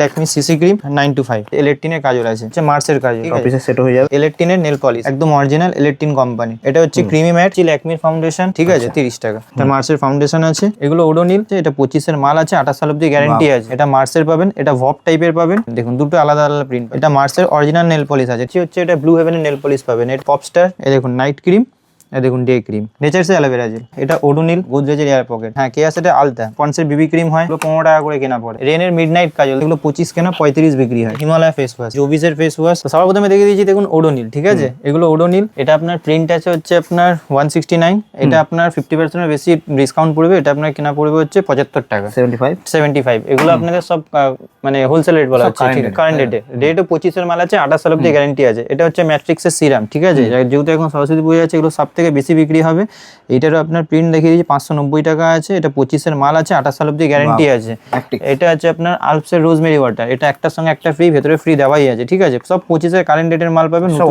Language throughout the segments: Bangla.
ল্যাকমি সিসি ক্রিম 925 ইলেকট্রিনের কাজল আছে, মার্সের কাজল, অফিসে সেট হয়ে যাবে। ইলেকট্রিনের নেল পলিশ একদম অরিজিনাল ইলেকট্রিন কোম্পানি। এটা হচ্ছে ক্রিমি ম্যাট ল্যাকমির ফাউন্ডেশন, ঠিক আছে, 30 টাকা। এটা মার্সের ফাউন্ডেশন আছে, এগুলো ওডোনিল, এটা 25 এর মাল আছে, 28 সাল অব্দি গ্যারান্টি আছে। এটা মার্সের পাবেন, এটা ভপ টাইপের পাবেন, দেখুন দুটো আলাদা আলাদা প্রিন্ট। এটা মার্সের অরিজিনাল নেল পলিশ আছে, হচ্ছে এটা ব্লু হেভেনের নেল পলিশ পাবেন। এটা পপস্টার, এই দেখুন নাইট ক্রিম, দেখুন day cream, nature's aloe vera gel. এটা ওডোনিল গোদরেজের এয়ার পকেট। হ্যাঁ কেয়া সেটা আলতা, পন্সের বিবি ক্রিম হয়, 15 টাকা করে কেনা পড়ে। রেনের মিডনাইট কাজল, এগুলো 25 কেনা 35 বিক্রি হয়। হিমালয় ফেস ওয়াশ, জোবিসের ফেস ওয়াশ। সবার প্রথমে দেখে দিয়েছি দেখুন ওডোনিল, ঠিক আছে, এগুলো ওডোনিল। এটা আপনার প্রিন্ট আছে হচ্ছে আপনার 169, এটা আপনার 50% এর বেশি ডিসকাউন্ট পড়বে। এটা আপনার কেনা পড়বে হচ্ছে 75 টাকা, 75। এগুলো আপনাদের সব মানে হোলসেল রেট বলা হচ্ছে, ঠিক আছে, কারেন্ট রেটও 25 এর মাল আছে, 28 সাল অব্দি গ্যারান্টি আছে। এটা হচ্ছে ম্যাট্রিক্সের সিরাম, ঠিক আছে, যেহেতু এখন সরস্বতী পুজো আছে, এগুলো সব থেকে বেশি বিক্রি হবে। এটারও আপনার প্রিন্ট দেখিয়ে দিয়েছি, 590 টাকা আছে। এটা 25 এর মাল আছে, 28 সাল অব্দি গ্যারান্টি আছে। এটা আছে আপনার আলপসের রোজমেরি ওয়াটার, এটা একটার সঙ্গে একটা ফ্রি, ভেতরে ফ্রি দেওয়াই আছে, ঠিক আছে। সব 25 এর কারেন্ট রেটের মাল পাবেন, সব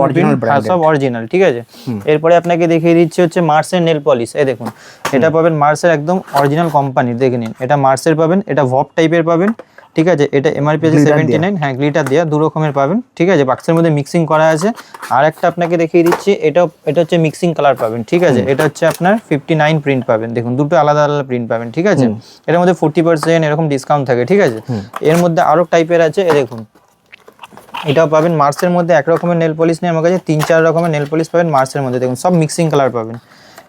অরিজিনাল, ঠিক আছে। এরপরে আপনাকে দেখিয়ে দিচ্ছি হচ্ছে মার্সের নেল পলিশ। এই দেখুন, এটা পাবেন মার্সের একদম অরিজিনাল কোম্পানি, দেখে নিন। এটা মার্সের পাবেন, এটা ভপ টাইপের পাবেন, ঠিক আছে। এটা এমআরপি আছে 79, হ্যাঁ গ্লিটার দেওয়া, দু রকমের পাবেন, ঠিক আছে, বাক্সের মধ্যে মিক্সিং করা আছে। আর একটা আপনাকে দেখিয়ে দিচ্ছি, এটা হচ্ছে মিক্সিং কালার পাবেন, ঠিক আছে। এটা হচ্ছে আপনার 59 প্রিন্ট পাবেন, দেখুন দুটো আলাদা আলাদা প্রিন্ট পাবেন, ঠিক আছে। এর মধ্যে 40% এরকম ডিসকাউন্ট থাকে, ঠিক আছে। এর মধ্যে আরো টাইপের আছে, এ দেখুন, এটাও পাবেন মার্সের মধ্যে। এক রকমের নেল পলিশ নেই আমার কাছে, 3-4 রকমের নেল পলিশ পাবেন মার্সের মধ্যে, দেখুন সব মিক্সিং কালার পাবেন।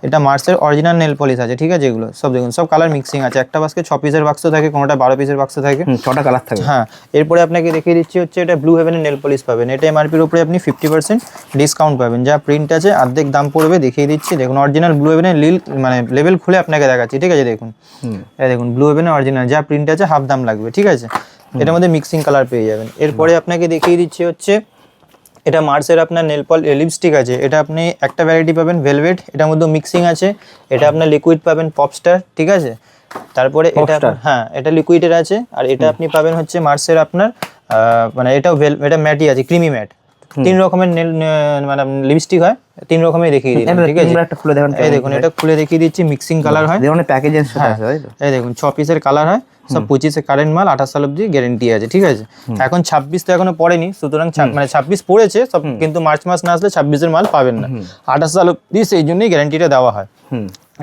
এটা মার্সের অরিজিনাল নেল পলিশ আছে, ঠিক আছে। এগুলো সব দেখুন সব কালার মিক্সিং আছে। একটা বাক্সে 6 পিসের বাক্স থাকে, কোনোটা 12 পিসের বাক্স থাকে, 6টা কালার থাকে। হ্যাঁ, এরপরে আপনাকে দেখিয়ে দিচ্ছি হচ্ছে এটা ব্লু হেভেনের নেল পলিশ পাবেন। এটা এমআরপির উপরে আপনি 50% ডিসকাউন্ট পাবেন। যা প্রিন্ট আছে অর্ধেক দাম পড়বে, দেখিয়ে দিচ্ছি, দেখুন অরিজিনাল ব্লু হেভেনের মানে লেবেল খুলে আপনাকে দেখাচ্ছি, ঠিক আছে। দেখুন এই দেখুন ব্লু হেভেনের অরিজিনাল, যা প্রিন্ট আছে হাফ দাম লাগবে, ঠিক আছে। এটার মধ্যে মিক্সিং কালার পেয়ে যাবেন। এরপরে আপনাকে দেখিয়ে দিচ্ছি হচ্ছে এটা মার্সের আপনার লিপস্টিক আছে। এটা আপনি একটা ভ্যারাইটি পাবেন ভেলভেট, এটার মধ্যে মিক্সিং আছে। এটা আপনার লিকুইড পাবেন পপস্টার, ঠিক আছে। তারপরে এটা, হ্যাঁ এটা লিকুইডের আছে। আর এটা আপনি পাবেন হচ্ছে মার্সের আপনার মানে এটা ম্যাটই আছে, ক্রিমি ম্যাট। 3 রকমের মানে লিপস্টিক হয়, 3 রকমের দেখিয়ে দিলাম, ঠিক আছে। এই দেখুন, এটা খুলে দেখিয়ে দিচ্ছি, মিক্সিং কালার হয়, প্যাকেজের সাথে আছে, তাই তো। এই দেখুন 6 পিসের কালার হয়, সব 25 এর কারেন্ট মাল, 28 সাল অব্দি গ্যারান্টি আছে, ঠিক আছে। এখন 26 তো এখনো পড়েনি, সুতরাং মানে 26 পড়েছে সব, কিন্তু মার্চ মাস না আসলে 26 এর মাল পাবেন না, 28 সাল অব্দি, সেই জন্যই গ্যারান্টিটা দেওয়া হয়।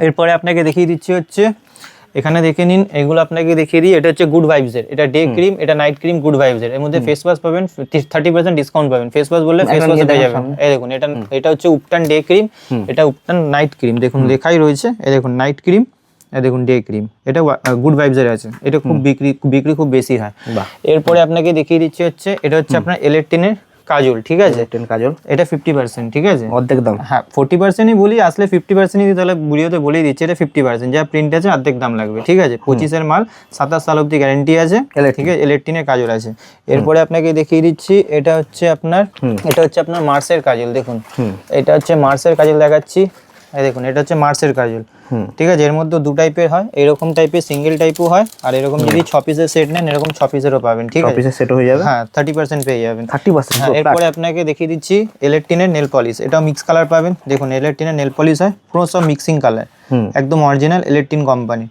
এরপরে আপনাকে দেখিয়ে দিচ্ছি হচ্ছে, এখানে দেখে নিন, এগুলো আপনাকে দেখিয়ে দিই। এটা হচ্ছে গুড ভাইবসের, এটা ডে ক্রিম, এটা নাইট ক্রিম, গুড ভাইবসের। এর মধ্যে ফেস ওয়াশ পাবেন, 30% ডিসকাউন্ট পাবেন। ফেস ওয়াশ বললে ফেস ওয়াশ পেয়ে যাবেন। এই দেখুন, এটা হচ্ছে উপটান ডে ক্রিম, এটা উপটান নাইট ক্রিম, দেখুন লেখাই রয়েছে। এই দেখুন নাইট ক্রিম, এই দেখুন ডে ক্রিম, এটা গুড ভাইবসের আছে। এটা খুব বিক্রি খুব বেশি হয়। এরপরে আপনাকে দেখিয়ে দিচ্ছি হচ্ছে, এটা হচ্ছে আপনার ইলেকট্রিনের কাজল, ঠিক আছে, কাজল। এটা 50%, ঠিক আছে, অর্ধেক দাম। হ্যাঁ 40%ই বলি, আসলে 50%ই দিই, তাহলে বুড়িওতে বলেই দিচ্ছি। এটা 50%, যা প্রিন্ট আছে অর্ধেক দাম লাগবে, ঠিক আছে। 25 এর মাল, 27 সাল অব্দি গ্যারান্টি আছে, ঠিক আছে, ইলেকট্রিনের কাজল আছে। এরপরে আপনাকে দেখিয়ে দিচ্ছি, এটা হচ্ছে আপনার মার্সের কাজল, দেখুন এটা হচ্ছে মার্সের কাজল দেখাচ্ছি। এই দেখুন, এটা হচ্ছে মার্সের কাজল, ঠিক আছে। এর মধ্যে 2 টাইপের হয়, এরকম টাইপের সিঙ্গেল টাইপও হয়, আর এরকম যদি 6 পিসের সেট নেন, এরকম 6 পিসেরও পাবেন, ঠিক আছে, 6 পিসের সেট হয়ে যাবে। হ্যাঁ 30% পেয়ে যাবেন, 30%। হ্যাঁ, এরপরে আপনাকে দেখিয়ে দিচ্ছি ইলেকট্রিনের নেল পলিশ। এটাও মিক্স কালার পাবেন, দেখুন ইলেকট্রিনের নেল পলিশ হয়, পুরো সব মিক্সিং কালার, একদম অরিজিনাল ইলেকট্রিন কোম্পানি,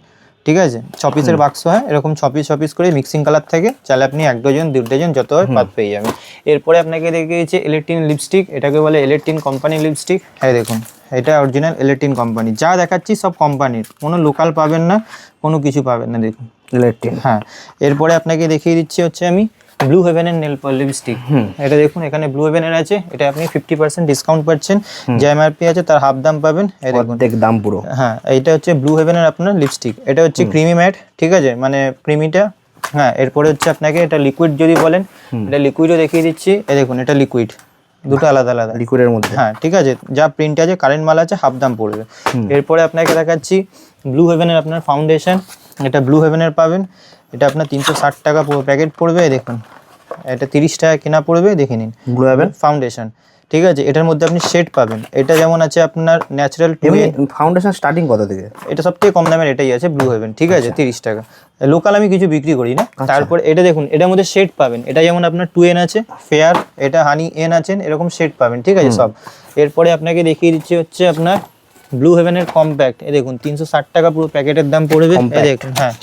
ঠিক আছে। 6 পিসের বাক্স হয়, এরকম 6 পিস করে মিক্সিং কালার থাকে, চাইলে আপনি 1 ডজন 2 ডজন যত হয় পাত পেয়ে যাবেন। এরপরে আপনাকে দেখিয়েছি ইলেকট্রিন লিপস্টিক, এটাকে বলে ইলেকট্রিন কোম্পানি লিপস্টিক। হ্যাঁ দেখুন, এটা অরিজিনাল ইলেকট্রিন কোম্পানি, যা দেখাচ্ছি সব কোম্পানির, কোনো লোকাল পাবেন না, কোনো কিছু পাবেন না, দেখুন ইলেকট্রিন। হ্যাঁ, এরপরে আপনাকে দেখিয়ে দিচ্ছি হচ্ছে আমি ব্লু হেভেনের নেল লিপস্টিক। এটা দেখুন, এখানে ব্লু হেভেনের আছে, এটা আপনি 50% ডিসকাউন্ট পাচ্ছেন, যে এমআরপি আছে তার হাফ দাম পাবেন, এই দেখুন দাম পুরো। হ্যাঁ, এইটা হচ্ছে ব্লু হেভেনের আপনার লিপস্টিক, এটা হচ্ছে ক্রিমি ম্যাট, ঠিক আছে, মানে ক্রিমিটা। হ্যাঁ, এরপরে হচ্ছে আপনাকে এটা লিকুইড যদি বলেন, এটা লিকুইডও দেখিয়ে দিচ্ছি। এই দেখুন, এটা লিকুইড, দুটো আলাদা আলাদা লিকুইডের মধ্যে, হ্যাঁ ঠিক আছে, যা প্রিন্ট আছে কারেন্ট মাল আছে, হাফ দাম পড়বে। এরপরে আপনাকে দেখাচ্ছি ব্লু হেভেনের আপনার ফাউন্ডেশন, এটা ব্লু হেভেনের পাবেন, এটা আপনার 360 টাকা পুরো প্যাকেট পড়বে, দেখুন এটা 30 টাকা কেনা পড়বে, দেখে নিন ব্লু হেভেন ফাউন্ডেশন, ঠিক আছে। এটার মধ্যে আপনি শেড পাবেন, এটা যেমন আছে আপনার ন্যাচারাল ফাউন্ডেশন স্টার্টিং কত থেকে, এটা সবথেকে কম দামের এটাই আছে ব্লু হেভেন, ঠিক আছে, 30 টাকা। লোকাল আমি কিছু বিক্রি করি না। তারপর এটা দেখুন, এটার মধ্যে শেড পাবেন, এটা যেমন আপনার 2N আছে ফেয়ার, এটা হানি এন আছেন, এরকম শেড পাবেন, ঠিক আছে সব। এরপরে আপনাকে দেখিয়ে দিচ্ছি হচ্ছে আপনার ব্লু হেভেনের কম্প্যাক্ট, এই দেখুন 360 টাকা পুরো প্যাকেটের দাম পড়বে, এই দেখুন। হ্যাঁ,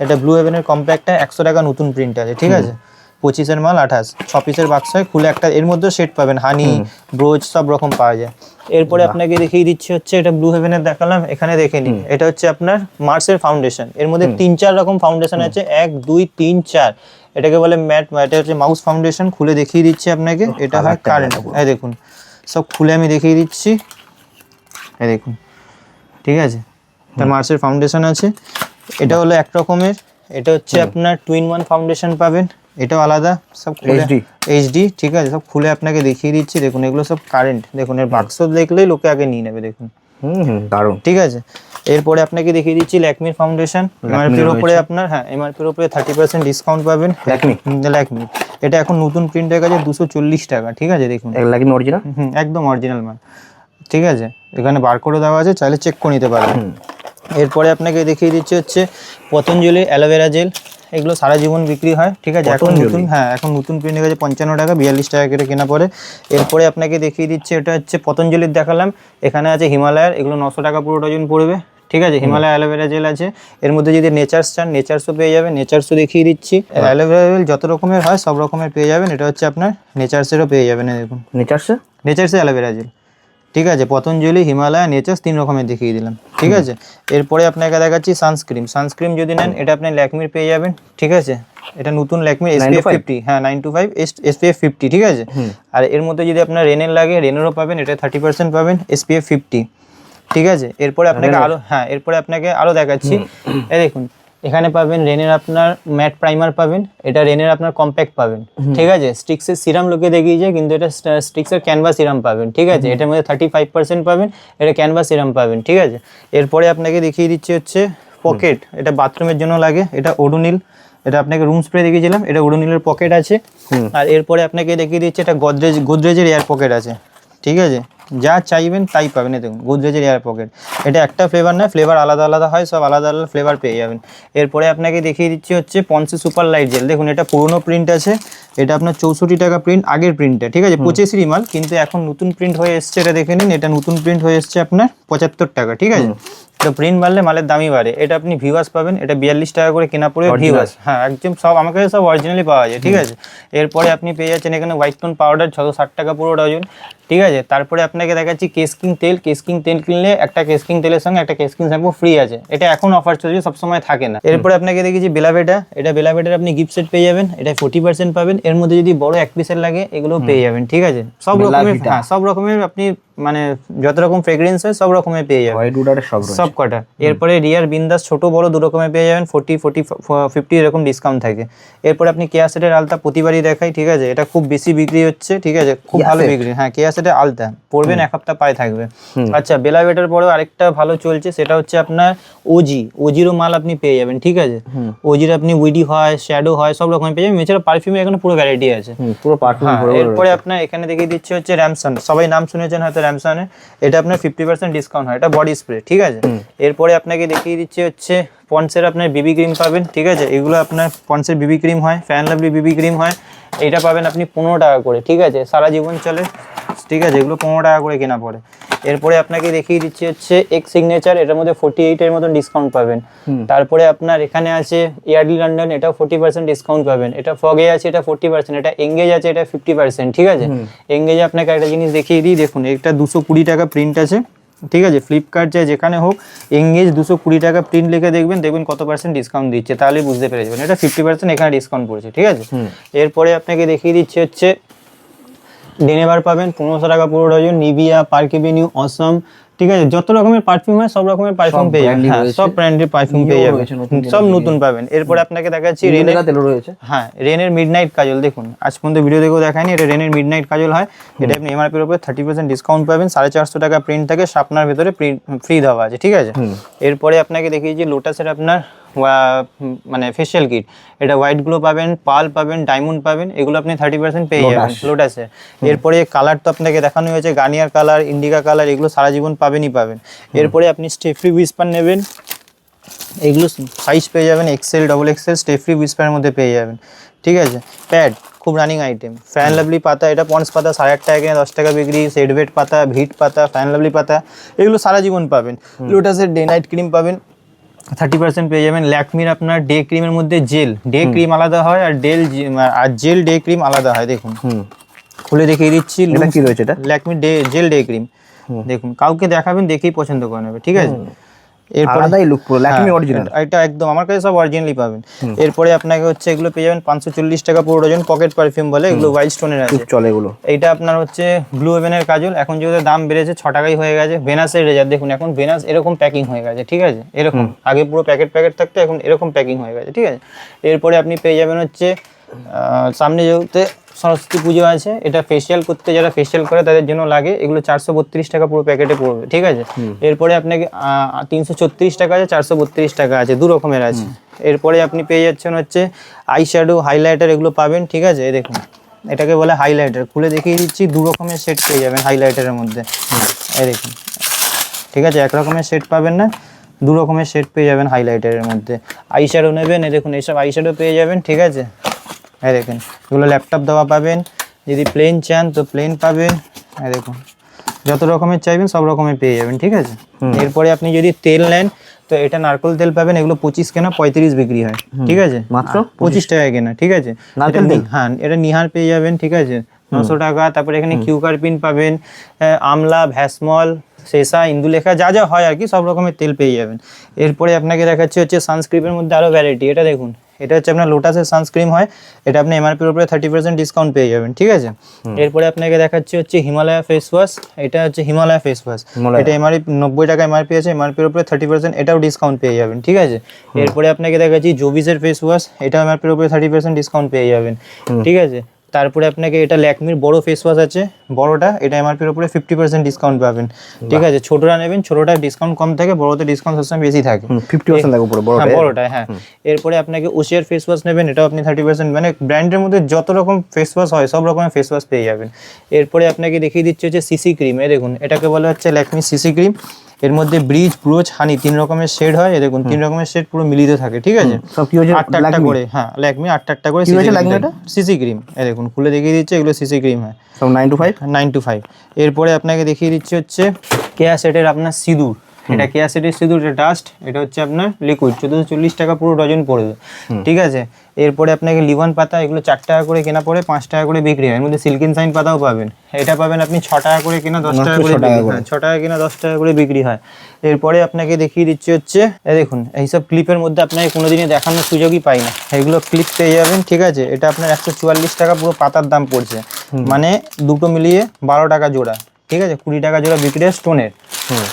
এটা ব্লু হেভেনের কম্প্যাক্টটা 100 টাকা নতুন প্রিন্ট আছে, ঠিক আছে। 25-এর মাল 28, 6 পিসের বাক্স হয়, খুলে একটা এর মধ্যে সেট পাবেন, হানি ব্রোচ সব রকম পাওয়া যায়। এরপরে আপনাকে দেখিয়ে দিচ্ছি হচ্ছে এটা ব্লু হেভেনের দেখালাম, এখানে দেখে নিন এটা হচ্ছে আপনার মার্সের ফাউন্ডেশন। এর মধ্যে 3-4 রকম ফাউন্ডেশন আছে, 1 2 3 4। এটাকে বলে ম্যাট, এটা হচ্ছে মাউস ফাউন্ডেশন। খুলে দেখিয়ে দিচ্ছি আপনাকে, এটা হয় কারেন্ট। এই দেখুন সব খুলে আমি দেখিয়ে দিচ্ছি, এই দেখুন, ঠিক আছে। এটা মার্সের ফাউন্ডেশন আছে, এটা হলো এক রকমের। এটা হচ্ছে আপনার 2-in-1 ফাউন্ডেশন পাবেন, এটাও আলাদা, সব এইচডি, ঠিক আছে। সব খুলে আপনাকে দেখিয়ে দিচ্ছি, দেখুন এগুলো সব কারেন্ট। দেখুন এর বাক্স দেখলেই লোকে আগে নিয়ে নেবে, দেখুন দারুণ, ঠিক আছে। এরপরে আপনাকে দেখিয়ে দিচ্ছি ল্যাকমির ফাউন্ডেশন। এমআরপির উপরে আপনার, হ্যাঁ এমআরপির উপরে 30% ডিসকাউন্ট পাবেন। ল্যাকমি এটা এখন নতুন প্রিন্ট হয়ে গেছে 240 টাকা, ঠিক আছে। দেখুন ল্যাকমি অরিজিনাল, একদম অরিজিনাল মাল, ঠিক আছে। এখানে বারকোডও দেওয়া আছে, চাইলে চেক করে নিতে পারবেন। এরপরে আপনাকে দেখিয়ে দিচ্ছি হচ্ছে পতঞ্জলি অ্যালোভেরা জেল। এগুলো সারা জীবন বিক্রি হয়, ঠিক আছে। এখন নতুন, হ্যাঁ এখন নতুন প্রিন্ট হয়ে গেছে 55 টাকা, 42 টাকা কেটে কেনা পড়ে। এরপরে আপনাকে দেখিয়ে দিচ্ছি, এটা হচ্ছে পতঞ্জলির দেখালাম, এখানে আছে হিমালয়ের, এগুলো 900 টাকা পুরো ডজন পড়বে, ঠিক আছে। হিমালয় অ্যালোভেরা জেল আছে, এর মধ্যে যদি নেচার্স চান নেচার্সও পেয়ে যাবেন, নেচার্সও দেখিয়ে দিচ্ছি। অ্যালোভেরা জেল যত রকমের হয় সব রকমের পেয়ে যাবেন, এটা হচ্ছে আপনার নেচার্সেরও পেয়ে যাবেন। দেখুন নেচার্সের অ্যালোভেরা জেল, ঠিক আছে। পতঞ্জলি, হিমালয়, নেচার্স 3 রকমের দেখিয়ে দিলাম, ঠিক আছে। এরপরে আপনাকে দেখাচ্ছি সানস্ক্রিন যদি নেন এটা আপনি ল্যাকমির পেয়ে যাবেন, ঠিক আছে। এটা নতুন ল্যাকমি SPF 50, হ্যাঁ 925 SPF 50, ঠিক আছে। আর এর মধ্যে যদি আপনার রেনের লাগে রেনেরও পাবেন, এটা 30% পাবেন SPF 50, ঠিক আছে। এরপরে আপনাকে আরো, হ্যাঁ এরপরে আপনাকে আরো দেখাচ্ছি, এই দেখুন এখানে পাবেন রেনের আপনার ম্যাট প্রাইমার পাবেন, এটা রেনের আপনার কম্প্যাক্ট পাবেন, ঠিক আছে। স্টিক্সের সিরাম লোকে দেখিয়েছে, কিন্তু এটা স্টিক্সের ক্যানভা সিরাম পাবেন, ঠিক আছে। এটার মধ্যে 35% পাবেন, এটা ক্যানভা সিরাম পাবেন, ঠিক আছে। এরপরে আপনাকে দেখিয়ে দিচ্ছি হচ্ছে পকেট, এটা বাথরুমের জন্য লাগে, এটা ওডোনিল, এটা আপনাকে রুম স্প্রে দেখিয়েছিলাম, এটা ওডোনিলের পকেট আছে। আর এরপরে আপনাকে দেখিয়ে দিচ্ছি এটা গোদরেজের এয়ার পকেট আছে, ঠিক আছে। যা চাইবেন তাই পাবেন। দেখুন গোদরেজের এয়ার পকেট, এটা একটা ফ্লেভার না, ফ্লেভার আলাদা আলাদা হয়, সব আলাদা আলাদা ফ্লেভার পেয়ে যাবেন। এরপরে আপনাকে দেখিয়ে দিচ্ছি হচ্ছে পন্সে সুপার লাইট জেল। দেখুন এটা পুরোনো প্রিন্ট আছে, এটা আপনার 64 টাকা প্রিন্ট, আগের প্রিন্টটা, ঠিক আছে। 25 মাল, কিন্তু এখন নতুন প্রিন্ট হয়ে এসছে, এটা দেখে নিন। এটা নতুন প্রিন্ট হয়ে এসছে আপনার 75 টাকা, ঠিক আছে। তো প্রিন্ট বাড়লে মালের দামই বাড়ে। এটা আপনি ভিউয়ার্স পাবেন, এটা 42 টাকা করে কেনা পড়ে ভিউয়ার্স, হ্যাঁ একদম সব আমার কাছে সব অরিজিনালি পাওয়া যায়, ঠিক আছে। এরপরে আপনি পেয়ে যাচ্ছেন এখানে হোয়াইট টোন পাউডার 660 টাকা পুরো ডজন, ঠিক আছে। তারপরে আপনাকে দেখাচ্ছি কেসকিং তেল কিনলে একটা কেসকিং তেলের সঙ্গে একটা কেসকিং শ্যাম্পু ফ্রি আছে, এটা এখন অফার চলছে, সবসময় থাকে না। এরপরে আপনাকে দেখেছি বেলাভেটা, এটা বেলাভেটার আপনি গিফট সেট পেয়ে যাবেন, এটা 40% পাবেন। এর মধ্যে যদি বড় 1 পিসের লাগে এগুলো পেয়ে যাবেন, ঠিক আছে। সব রকমের, হ্যাঁ সব রকমের আপনি মানে যত রকম ফ্রেগ্রেন্স হয় সব রকমের পেয়ে যাবেন, সব কটা। এরপরে রিয়ার বিন্দাস ছোট বড় 2 রকমের পেয়ে যাবেন, 40 50 এরকম ডিসকাউন্ট থাকে। এরপরে আপনি কেয়া সেটের আলতা প্রতিবারই দেখাই, ঠিক আছে। এটা খুব বেশি বিক্রি হচ্ছে, ঠিক আছে, খুব ভালো বিক্রি, হ্যাঁ কেয়া সেটের আলতা পড়বেন 1 সপ্তাহ পায়ে থাকবে। আচ্ছা বেলাভেটার পরেও আরেকটা ভালো চলছে, সেটা হচ্ছে আপনার ওজিরও মাল আপনি পেয়ে যাবেন, ঠিক আছে। ওজির আপনি উইডি হয়, শ্যাডো হয়, সব রকমের পেয়ে যাবেন। এছাড়া পারফিউমে এখন পুরো ভ্যারাইটি আছে, পুরো পারফিউম। এরপরে আপনার এখানে দেখিয়ে দিচ্ছে হচ্ছে র্যামসন, সবাই নাম শুনেছেন হয়তো র্যামসনের, এটা আপনার 50% ডিসকাউন্ট হয়, এটা বডি স্প্রে, ঠিক আছে। এরপরে আপনাকে দেখিয়ে দিচ্ছে হচ্ছে পন্সের আপনার বিবি ক্রিম পাবেন, ঠিক আছে। এগুলো আপনার পন্সের বিবি ক্রিম হয়, ফ্যান লাভলি বিবি ক্রিম হয়, এটা পাবেন আপনি 15 টাকা করে, ঠিক আছে, সারা জীবন চলে, ঠিক আছে। এগুলো 15 টাকা করে কেনা পড়ে। এরপরে আপনাকে দেখিয়ে দিচ্ছি হচ্ছে এক্স সিগনেচার, এটার মধ্যে 48 এর মতন ডিসকাউন্ট পাবেন। তারপরে আপনার এখানে আছে ইয়ার্ডলি লন্ডন, এটাও 40% ডিসকাউন্ট পাবেন। এটা ফগে আছে, এটা 40%, এটা এঙ্গেজ আছে, এটা 50%, ঠিক আছে। এঙ্গেজে আপনাকে একটা জিনিস দেখিয়ে দিই, দেখুন এটা 220 টাকা প্রিন্ট আছে, ঠিক আছে। ফ্লিপকার্ট চাই যেখানে হোক, এঙ্গেজ 220 টাকা প্রিন্ট লিখে দেখবেন কত পার্সেন্ট ডিসকাউন্ট দিচ্ছে, তাহলে বুঝতে পেরে যাবেন এটা 50% এখানে ডিসকাউন্ট পড়ছে, ঠিক আছে। এরপরে আপনাকে দেখিয়ে দিচ্ছে হচ্ছে ডেনেভার পাবেন 1500 টাকা পুরো ডজন, নিভিয়া, পার্ক এভিনিউ, অসম, ঠিক আছে। যত রকমের পারফিউম হয় সব রকমের পারফিউম পেয়ে যাবেন, হ্যাঁ সব ব্র্যান্ডের পারফিউম পেয়ে যাবেন, সব নতুন পাবেন। এরপরে আপনাকে দেখাচ্ছি রেনের তেল রয়েছে, হ্যাঁ রেনের মিডনাইট কাজল। দেখুন আজ পর্যন্ত ভিডিও দেখেও দেখায়নি, এটা রেনের মিডনাইট কাজল হয়, এটা আপনি এমআরপির উপরে 30% ডিসকাউন্ট পাবেন। 450 টাকা প্রিন্ট থাকে, শার্পনার ভেতরে ফ্রি দেওয়া আছে, ঠিক আছে। এরপরে আপনাকে দেখিয়েছি লোটাসের আপনার মানে ফেশিয়াল কিট, এটা হোয়াইট গ্লো পাবেন, পাল পাবেন, ডায়মন্ড পাবেন, এগুলো আপনি 30% পেয়ে যাবেন লোটাসে। এরপরে কালার তো আপনাকে দেখানো হয়েছে, গার্নিয়ার কালার, ইন্ডিকা কালার, এগুলো সারা জীবন পাবেনই পাবেন। এরপরে আপনি স্টেফ্রি উইস্পার নেবেন, এগুলো সাইজ পেয়ে যাবেন এক্সেল, ডবল এক্সেল, স্টেফ্রি উইস্পারের মধ্যে পেয়ে যাবেন, ঠিক আছে। প্যাড খুব রানিং আইটেম, ফ্যান লাভলি পাতা, এটা পন্স পাতা 8.5 টাকা কিনে 10 টাকা বিক্রি, সেডভেট পাতা, ভিট পাতা, ফ্যান লাভলি পাতা, এগুলো সারা জীবন পাবেন। লোটাসের ডে নাইট ক্রিম পাবেন, 30% পেয়ে যাবেন। ল্যাকমির আপনার ডে ক্রিমের মধ্যে জেল, ডে ক্রিম আলাদা হয় আর জেল ডে ক্রিম আলাদা হয়। দেখুন খুলে দেখিয়ে দিচ্ছি। এটা কি রয়েছে? এটা ল্যাকমি জেল ডে ক্রিম। দেখুন কাউকে দেখাবেন দেখেই পছন্দ করে নেবে, ঠিক আছে। এরপরে আলাদাই লুক পুরো ল্যাকমি অরিজিনাল, এটা একদম আমার কাছে সব অরিজিনালি পাবেন। এরপরে আপনাকে হচ্ছে এগুলো পেয়ে যাবেন 540 টাকা পুরো ডজন, পকেট পারফিউম বলে, এগুলো ওয়াইল্ড স্টোনের আছে, খুব চলে এগুলো। এইটা আপনার হচ্ছে ব্লু হেভেনের কাজল, এখন যেহেতু দাম বেড়েছে 6 টাকাই হয়ে গেছে। ভেনাসের রেজার দেখুন, এখন ভেনাস এরকম প্যাকিং হয়ে গেছে, ঠিক আছে, এরকম। আগে পুরো প্যাকেট থাকতো, এখন এরকম প্যাকিং হয়ে গেছে, ঠিক আছে। এরপরে আপনি পেয়ে যাবেন হচ্ছে সামনে যেহেতু সরস্বতী পুজো আছে, এটা ফেসিয়াল করতে যারা ফেসিয়াল করে তাদের জন্য লাগে, এগুলো 432 টাকা পুরো প্যাকেটে পড়বে, ঠিক আছে। এরপরে আপনাকে 334 টাকা আছে, 432 টাকা আছে, দু রকমের আছে। এরপরে আপনি পেয়ে যাচ্ছেন হচ্ছে আই শ্যাডো, হাইলাইটার, এগুলো পাবেন, ঠিক আছে। এই দেখুন এটাকে বলে হাইলাইটার, খুলে দেখিয়ে দিচ্ছি। দু রকমের সেট পেয়ে যাবেন হাইলাইটারের মধ্যে, এই দেখুন, ঠিক আছে। এক রকমের সেট পাবেন না, দু রকমের সেট পেয়ে যাবেন হাইলাইটারের মধ্যে। আই শ্যাডো নেবেন, এই দেখুন এইসব আই শ্যাডো পেয়ে যাবেন, ঠিক আছে। এই দেখেন এগুলো ল্যাপটপ দেওয়া পাবেন, যদি প্লেন চান তো প্লেন পাবেন, এই দেখুন যত রকমের চাইবেন সব রকমের পেয়ে যাবেন, ঠিক আছে। এরপরে আপনি যদি তেল নেন তো এটা নারকেল তেল পাবেন, এগুলো 25 কেনা 35 বিক্রি হয়, ঠিক আছে, মাত্র 25 টাকা কেনা, ঠিক আছে। নারকেল তেল, হ্যাঁ এটা নিহার পেয়ে যাবেন, ঠিক আছে, 900 টাকা। তারপরে এখানে কিউকারপিন পাবেন, আমলা, ভ্যাসমল, সেসা, ইন্দুলেখা, যা যা হয় আর কি, সব রকমের তেল পেয়ে যাবেন। এরপরে আপনাকে দেখাচ্ছি হচ্ছে সানস্ক্রিনের মধ্যে আরও ভ্যারাইটি। এটা দেখুন, এটা হচ্ছে আপনার লোটাসের সানস্ক্রিন হয়, এটা আপনি এমআরপির উপরে 30% ডিসকাউন্ট পেয়ে যাবেন, ঠিক আছে। এরপরে আপনাকে দেখাচ্ছি হচ্ছে হিমালয়া ফেস ওয়াশ, এটা হচ্ছে হিমালয়া ফেস ওয়াশ, এটা এমআরপি 90 টাকা এমআরপি আছে, এমআরপির উপরে 30% এটাও ডিসকাউন্ট পেয়ে যাবেন, ঠিক আছে। এরপরে আপনাকে দেখাচ্ছি জোবিসের ফেস ওয়াশ, এটা এমআরপির উপরে 30% ডিসকাউন্ট পেয়ে যাবেন, ঠিক আছে। তারপরে আপনাকে এটা ল্যাকমির বড় ফেস ওয়াশ আছে, বড়টা, এটা এমআরপির উপরে 50% ডিসকাউন্ট পাবেন, ঠিক আছে। ছোটটা নেবেন, ছোটটা ডিসকাউন্ট কম থাকে, বড়তে ডিসকাউন্ট সবসময় বেশি থাকে, 50% থাকে উপরে বড়টা, হ্যাঁ। এরপরে আপনাকে ওশিয়ার ফেস ওয়াশ নেবেন, এটাও আপনি 30%, মানে ব্র্যান্ডের মধ্যে যত রকম ফেস ওয়াশ হয় সব রকমের ফেস ওয়াশ পেয়ে যাবেন। এরপরে আপনাকে দেখিয়ে দিচ্ছে হচ্ছে সিসি ক্রিম, এই দেখুন এটাকে বলা হচ্ছে ল্যাকমি সিসি ক্রিম, এর মধ্যে ব্রিজ, ব্রোচ, হানি 3 রকমের শেড হয়, এই দেখুন 3 রকমের শেড পুরো মিলিত থাকে, ঠিক আছে। সব কি হচ্ছে 8টা করে, হ্যাঁ ল্যাকমি 8টা করে সিসি ক্রিম, এই দেখুন খুলে দেখিয়ে দিচ্ছে, এগুলো সিসি ক্রিম হয়, সব 9 to 5 9 to 5। এরপরে আপনাকে দেখিয়ে দিচ্ছি হচ্ছে কেয়া সেটের আপনার সিঁদুর, এটা কেয়া সেটের সিঁদুর, এটা ডাস্ট, এটা হচ্ছে আপনার লিকুইড, 1440 টাকা পুরো ডজন পড়বে, ঠিক আছে। এরপরে আপনাকে লিভান পাতা, এগুলো 4 টাকা করে কেনা পড়ে, 5 টাকা করে বিক্রি হয়। এর মধ্যে সিল্কিন সাইন পাতাও পাবেন, এটা পাবেন আপনি 6 টাকা করে কেনা, 10 টাকা করে, 6 টাকা কেনা 10 টাকা করে বিক্রি হয়। এরপরে আপনাকে দেখিয়ে দিচ্ছি হচ্ছে এই দেখুন, এইসব ক্লিপের মধ্যে আপনাকে কোনোদিনই দেখানোর সুযোগই পাই না, এগুলো ক্লিপ পেয়ে যাবেন, ঠিক আছে। এটা আপনার 144 টাকা পুরো পাতার দাম পড়ছে, মানে দুটো মিলিয়ে 12 টাকা জোড়া, ঠিক আছে, 20 টাকা জোড়া বিক্রি হয় স্টোনের,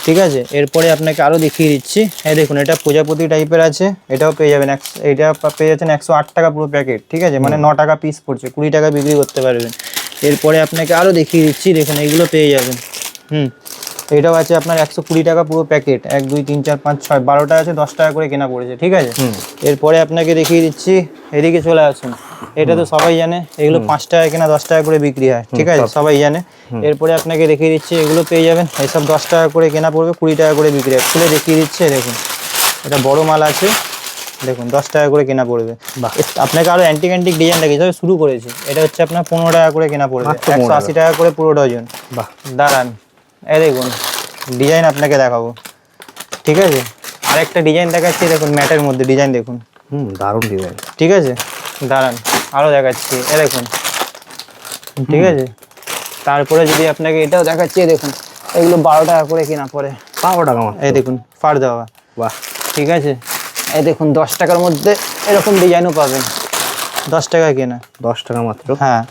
ঠিক আছে। এরপরে আপনাকে আরও দেখিয়ে দিচ্ছি, এই দেখুন এটা প্রজাপতি টাইপের আছে, এটাও পেয়ে যাবেন, এটা পেয়ে যাচ্ছেন 108 টাকা পুরো প্যাকেট, ঠিক আছে, মানে 9 টাকা পিস পড়ছে, 20 টাকা বিক্রি করতে পারবেন। এরপরে আপনাকে আরও দেখিয়ে দিচ্ছি, দেখুন এইগুলো পেয়ে যাবেন, এটাও আছে আপনার 120 টাকা পুরো প্যাকেট, 1 2 3 4 5 6 12টা আছে, 10 টাকা করে কেনা পড়েছে, ঠিক আছে। এরপরে আপনাকে দেখিয়ে দিচ্ছি, এদিকে চলে আসুন, এটা তো সবাই জানে, এগুলো 5 টাকা কেনা 10 টাকা করে বিক্রি হয়, ঠিক আছে, সবাই জানে। এরপরে আপনাকে দেখিয়ে দিচ্ছি, এগুলো পেয়ে যাবেন, এইসব 10 টাকা করে কেনা পড়বে, 20 টাকা করে বিক্রি হয়। খুলে দেখিয়ে দিচ্ছে, দেখুন এটা বড় মাল আছে, দেখুন 10 টাকা করে কেনা পড়বে। আপনাকে আরও অ্যান্টিক ডিজাইন দেখে হিসাবে শুরু করেছি, এটা হচ্ছে আপনার 15 টাকা করে কেনা পড়বে, 180 টাকা করে পুরো ডজন। দাঁড়ান, এই দেখুন ডিজাইন আপনাকে দেখাবো, ঠিক আছে। আরেকটা ডিজাইন দেখাচ্ছি, দেখুন ম্যাটের মধ্যে ডিজাইন দেখুন, দারুণ ডিজাইন, ঠিক আছে। দাঁড়ান আরও দেখাচ্ছি, এই দেখুন, ঠিক আছে। তারপরে যদি আপনাকে এটাও দেখাচ্ছি, দেখুন এগুলো 12 টাকা করে কেনা পড়ে, 12 টাকা, এই দেখুন ফার দেওয়া, বাহ, ঠিক আছে। এই দেখুন 10 টাকার মধ্যে এরকম ডিজাইনও পাবেন, 10 টাকা কেনা, 10 টাকা মাত্র, হ্যাঁ।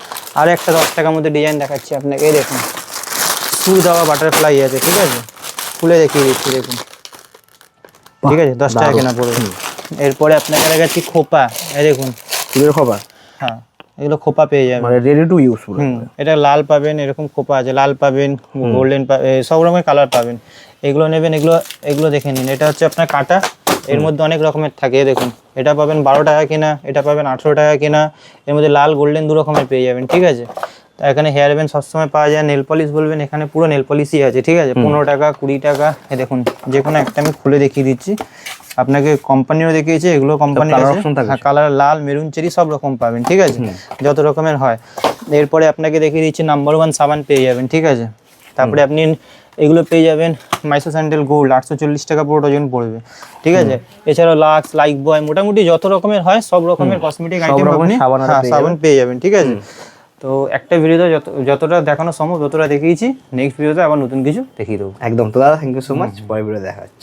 আর একটা 10 টাকার মধ্যে ডিজাইন দেখাচ্ছি আপনাকে, এই দেখুন সুর দেওয়া বাটারফ্লাই আছে, ঠিক আছে, খুলে দেখিয়ে দিচ্ছি, দেখুন, ঠিক আছে, 10 টাকা কেনা পড়বে। এরপরে আপনাকে দেখাচ্ছি খোপা, এই দেখুন ফুলের খোপা, হ্যাঁ এগুলো খোপা পেয়ে যাবেন, মানে রেডি টু ইউজ। এটা লাল পাবেন, এরকম খোপা আছে, লাল পাবেন, গোল্ডেন সব রকমের কালার পাবেন, এগুলো নেবেন। এগুলো দেখে নিন, এটা হচ্ছে আপনার কাটা, এর মধ্যে অনেক রকমের থাকে, দেখুন এটা পাবেন 12 টাকা কেনা, এটা পাবেন 18 টাকা কেনা, এর মধ্যে লাল গোল্ডেন 2 রকমের পেয়ে যাবেন, ঠিক আছে। এখানে হেয়ার ব্যান্ড সবসময় পাওয়া যায়, নেল পলিশ বলবেন, এখানে পুরো নেল পলিশই আছে, ঠিক আছে, 15 টাকা 20 টাকা। এই দেখুন যে কোনো একটা আমি খুলে দেখিয়ে দিচ্ছি আপনাকে, কোম্পানিও দেখিয়েছে, এগুলো কোম্পানি আছে, কালার লাল, মেরুন, চেরি সব রকম পাবেন, ঠিক আছে, যত রকমের হয়। এরপরে আপনাকে দেখিয়ে দিচ্ছি নাম্বার 1 সাবান পেয়ে যাবেন, ঠিক আছে। তারপরে আপনি এগুলো পেয়ে যাবেন মাইসো স্যান্ডেল গোল্ড 840 টাকা পুরো ডজন পড়বে, ঠিক আছে। এছাড়াও লাক্স, লাইফ বয়, মোটামুটি যত রকমের হয় সব রকমের কসমেটিক আইটেম আপনি সাবান পেয়ে যাবেন, ঠিক আছে। তো একটা ভিডিওতে যতটা দেখানো সম্ভব ততটা দেখিয়েছি, নেক্সট ভিডিওতে আবার নতুন কিছু দেখিয়ে দেবো। একদম। তো দাদা থ্যাংক ইউ সো মাচ, পরের ভিডিও দেখা হচ্ছে।